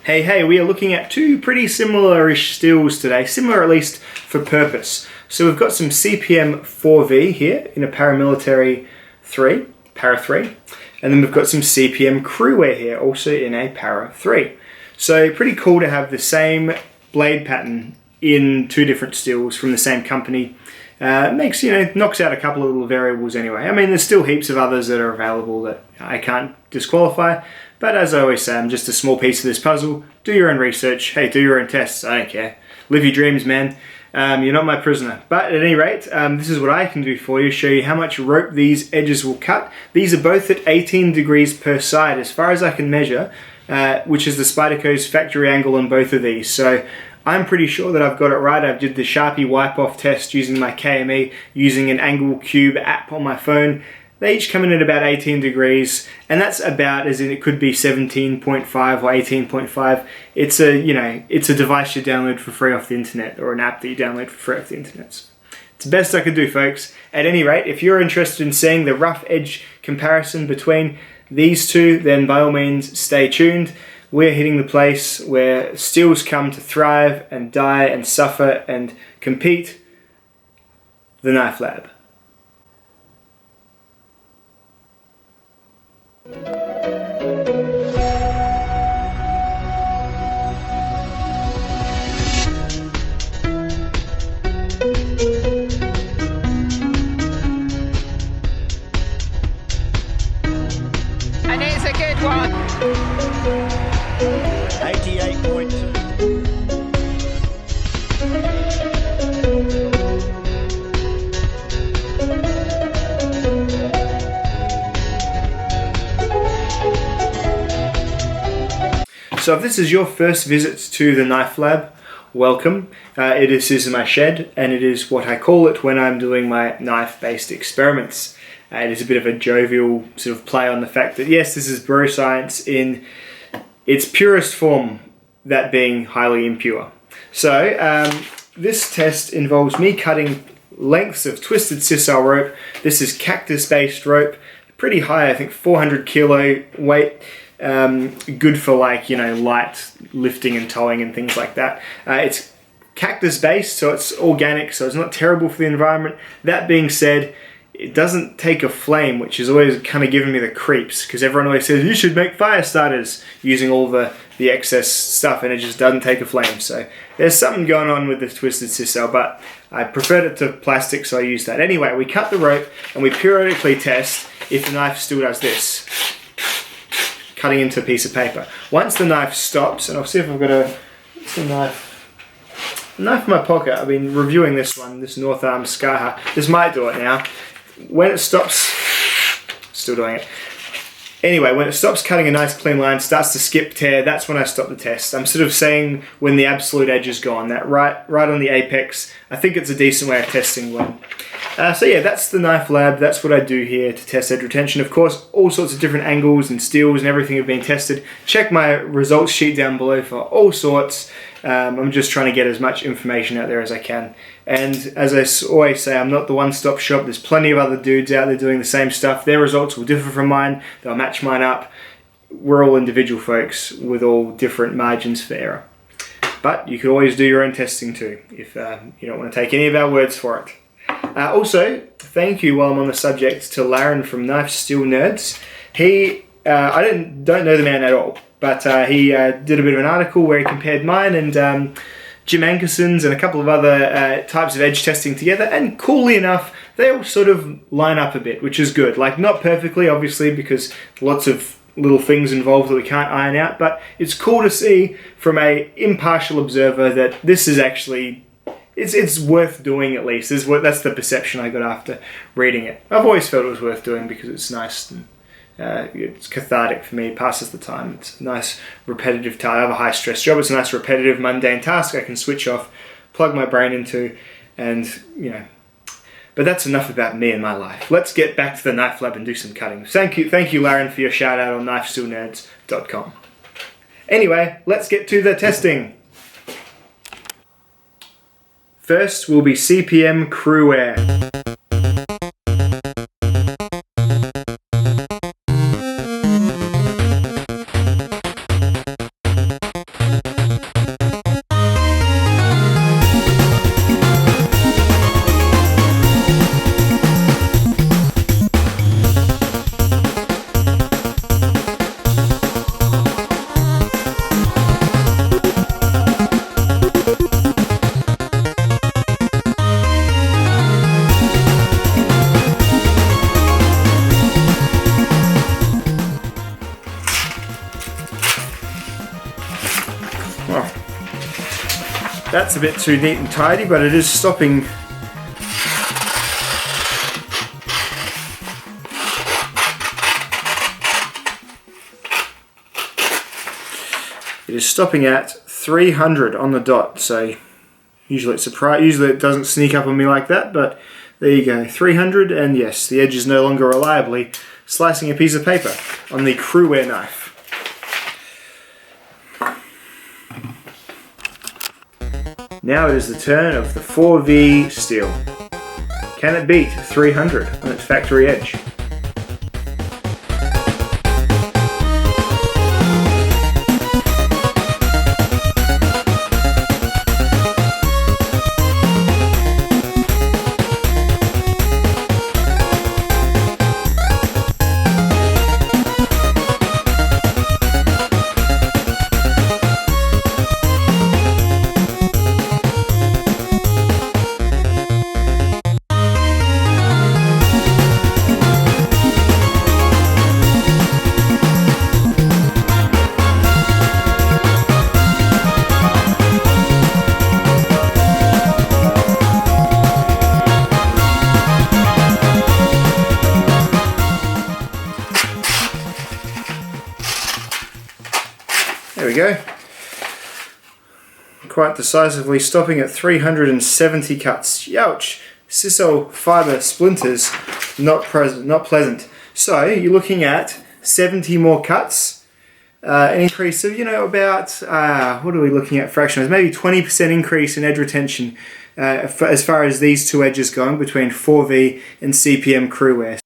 Hey, we are looking at two pretty similar-ish steels today, similar at least for purpose. So we've got some CPM 4V here in a paramilitary 3, para 3, and then we've got some CPM CruWear here, also in a para 3. So pretty cool to have the same blade pattern in two different steels from the same company. Makes, knocks out a couple of little variables anyway. I mean, there's still heaps of others that are available that I can't disqualify, but as I always say, I'm just a small piece of this puzzle. Do your own research. Hey, do your own tests. I don't care. Live your dreams, man. You're not my prisoner. But at any rate, this is what I can do for you, show you how much rope these edges will cut. These are both at 18 degrees per side, as far as I can measure, which is the Spyderco's factory angle on both of these. So I'm pretty sure that I've got it right. I did the Sharpie wipe-off test using my KME, using an Angle Cube app on my phone. They each come in at about 18 degrees, and that's about as in it could be 17.5 or 18.5. It's a device you download for free off the internet, or an app that you download for free off the internet. It's the best I could do, folks. At any rate, if you're interested in seeing the rough edge comparison between these two, then by all means stay tuned. We're hitting the place where steels come to thrive and die and suffer and compete, the Knife Lab. And it's a good one. 88.2. So if this is your first visit to the Knife Lab, welcome. This is my shed, and it is what I call it when I'm doing my knife-based experiments. It is a bit of a jovial sort of play on the fact that yes, this is bro science in its purest form, that being highly impure. So this test involves me cutting lengths of twisted sisal rope. This is cactus-based rope, pretty high, I think 400 kilo weight. Good for light lifting and towing and things like that. It's cactus based, so it's organic, so it's not terrible for the environment. That being said, it doesn't take a flame, which is always kind of giving me the creeps, because everyone always says you should make fire starters using all the excess stuff, and it just doesn't take a flame. So there's something going on with the twisted sisal, but I preferred it to plastic, so I used that. Anyway, we cut the rope and we periodically test if the knife still does this, cutting into a piece of paper. Once the knife stops, and I'll see if I've got a knife in my pocket. I've been reviewing this one, this North Arm Skaha. This might do it now. When it stops, still doing it. Anyway, when it stops cutting a nice clean line, starts to skip tear, that's when I stop the test. I'm sort of saying when the absolute edge is gone, that right on the apex. I think it's a decent way of testing one. So yeah, that's the Knife Lab. That's what I do here to test edge retention. Of course, all sorts of different angles and steels and everything have been tested. Check my results sheet down below for all sorts. I'm just trying to get as much information out there as I can. And as I always say, I'm not the one-stop shop. There's plenty of other dudes out there doing the same stuff. Their results will differ from mine. They'll match mine up. We're all individual folks with all different margins for error. But you can always do your own testing too, if you don't want to take any of our words for it. Also, thank you while I'm on the subject to Laren from Knife Steel Nerds. He, I don't know the man at all, but he did a bit of an article where he compared mine and Jim Ankerson's and a couple of other types of edge testing together, and coolly enough, they all sort of line up a bit, which is good. Like, not perfectly, obviously, because lots of little things involved that we can't iron out, but it's cool to see from an impartial observer that this is actually it's worth doing, at least. That's the perception I got after reading it. I've always felt it was worth doing because it's nice and it's cathartic for me. It passes the time. It's a nice repetitive task. I have a high stress job. It's a nice repetitive mundane task I can switch off, plug my brain into, and But that's enough about me and my life. Let's get back to the Knife Lab and do some cutting. Thank you, Laren, for your shout out on knifesteelnerds.com. Anyway, let's get to the testing. First will be CPM CrewWear. Well, that's a bit too neat and tidy, but it is stopping. It is stopping at 300 on the dot, so usually it's usually it doesn't sneak up on me like that, but there you go, 300, and yes, the edge is no longer reliably slicing a piece of paper on the CruWear knife. Now it is the turn of the 4V steel. Can it beat 300 on its factory edge? There we go. Quite decisively stopping at 370 cuts. Youch! Sisal fibre splinters, not pleasant. So you're looking at 70 more cuts. An increase of, about, what are we looking at fraction-wise? Maybe 20% increase in edge retention as far as these two edges going between 4V and CPM CrewWear.